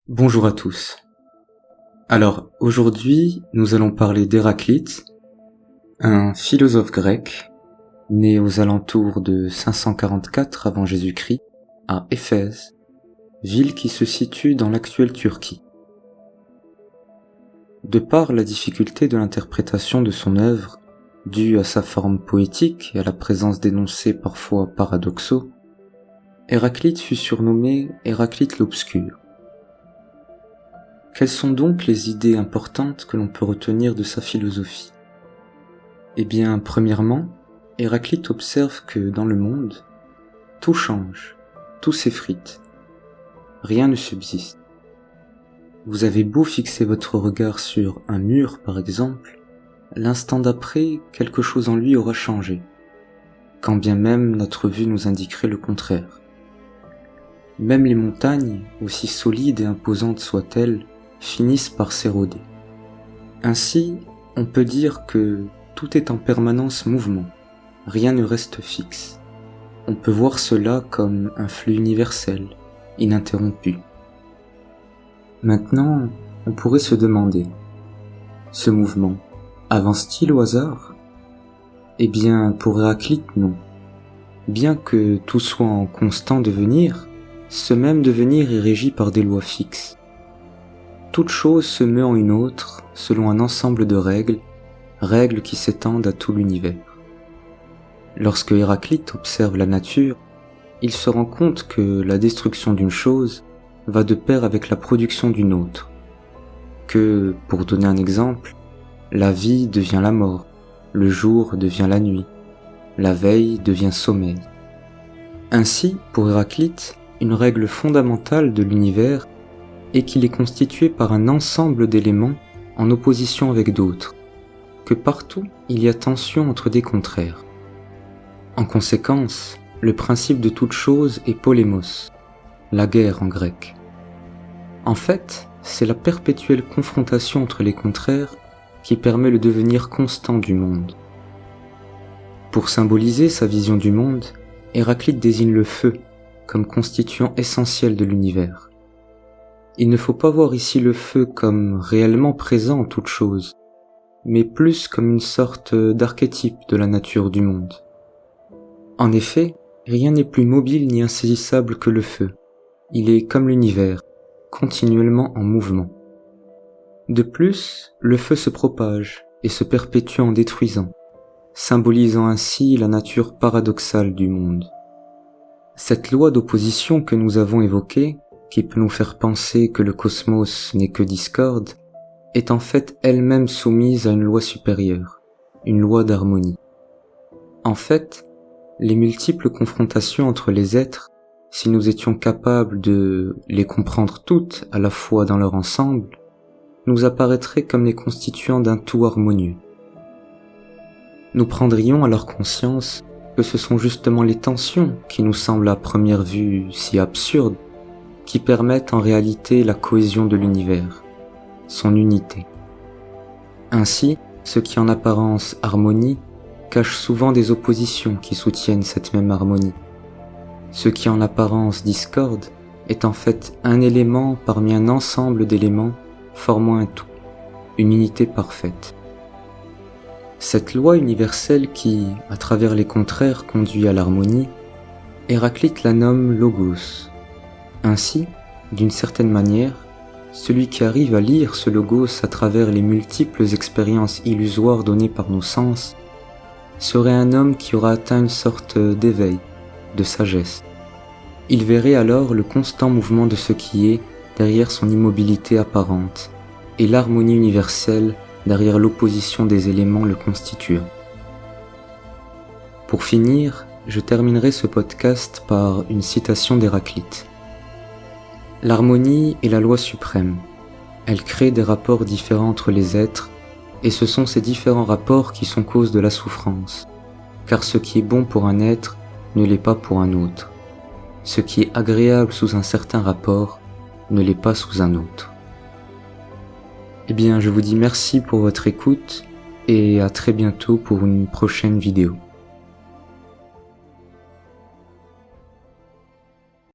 Bonjour à tous. Alors, aujourd'hui, nous allons parler d'Héraclite, un philosophe grec, né aux alentours de 544 avant Jésus-Christ, à Éphèse, ville qui se situe dans l'actuelle Turquie. De par la difficulté de l'interprétation de son œuvre, due à sa forme poétique et à la présence d'énoncés parfois paradoxaux, Héraclite fut surnommé Héraclite l'Obscur. Quelles sont donc les idées importantes que l'on peut retenir de sa philosophie ? Eh bien, premièrement, Héraclite observe que dans le monde, tout change, tout s'effrite, rien ne subsiste. Vous avez beau fixer votre regard sur un mur, par exemple, l'instant d'après, quelque chose en lui aura changé, quand bien même notre vue nous indiquerait le contraire. Même les montagnes, aussi solides et imposantes soient-elles, finissent par s'éroder. Ainsi, on peut dire que tout est en permanence mouvement, rien ne reste fixe. On peut voir cela comme un flux universel, ininterrompu. Maintenant, on pourrait se demander, ce mouvement avance-t-il au hasard ? Eh bien, pour Héraclite, non. Bien que tout soit en constant devenir, ce même devenir est régi par des lois fixes. Toute chose se meut en une autre selon un ensemble de règles qui s'étendent à tout l'univers. Lorsque Héraclite observe la nature, il se rend compte que la destruction d'une chose va de pair avec la production d'une autre, que, pour donner un exemple, la vie devient la mort, le jour devient la nuit, la veille devient sommeil. Ainsi, pour Héraclite, une règle fondamentale de l'univers est qu'il est constitué par un ensemble d'éléments en opposition avec d'autres, que partout il y a tension entre des contraires. En conséquence, le principe de toute chose est polémos, la guerre en grec. En fait, c'est la perpétuelle confrontation entre les contraires qui permet le devenir constant du monde. Pour symboliser sa vision du monde, Héraclite désigne le feu comme constituant essentiel de l'univers. Il ne faut pas voir ici le feu comme réellement présent en toute chose, mais plus comme une sorte d'archétype de la nature du monde. En effet, rien n'est plus mobile ni insaisissable que le feu. Il est comme l'univers, continuellement en mouvement. De plus, le feu se propage et se perpétue en détruisant, symbolisant ainsi la nature paradoxale du monde. Cette loi d'opposition que nous avons évoquée, qui peut nous faire penser que le cosmos n'est que discorde, est en fait elle-même soumise à une loi supérieure, une loi d'harmonie. En fait, les multiples confrontations entre les êtres, si nous étions capables de les comprendre toutes à la fois dans leur ensemble, nous apparaîtraient comme les constituants d'un tout harmonieux. Nous prendrions alors conscience que ce sont justement les tensions qui nous semblent à première vue si absurdes, qui permettent en réalité la cohésion de l'univers, son unité. Ainsi, ce qui en apparence harmonie cache souvent des oppositions qui soutiennent cette même harmonie. Ce qui en apparence discorde est en fait un élément parmi un ensemble d'éléments formant un tout, une unité parfaite. Cette loi universelle qui, à travers les contraires, conduit à l'harmonie, Héraclite la nomme logos. Ainsi, d'une certaine manière, celui qui arrive à lire ce logos à travers les multiples expériences illusoires données par nos sens serait un homme qui aura atteint une sorte d'éveil, de sagesse. Il verrait alors le constant mouvement de ce qui est derrière son immobilité apparente et l'harmonie universelle derrière l'opposition des éléments le constituant. Pour finir, je terminerai ce podcast par une citation d'Héraclite. L'harmonie est la loi suprême. Elle crée des rapports différents entre les êtres, et ce sont ces différents rapports qui sont cause de la souffrance, car ce qui est bon pour un être ne l'est pas pour un autre. Ce qui est agréable sous un certain rapport ne l'est pas sous un autre. Eh bien, je vous dis merci pour votre écoute, et à très bientôt pour une prochaine vidéo.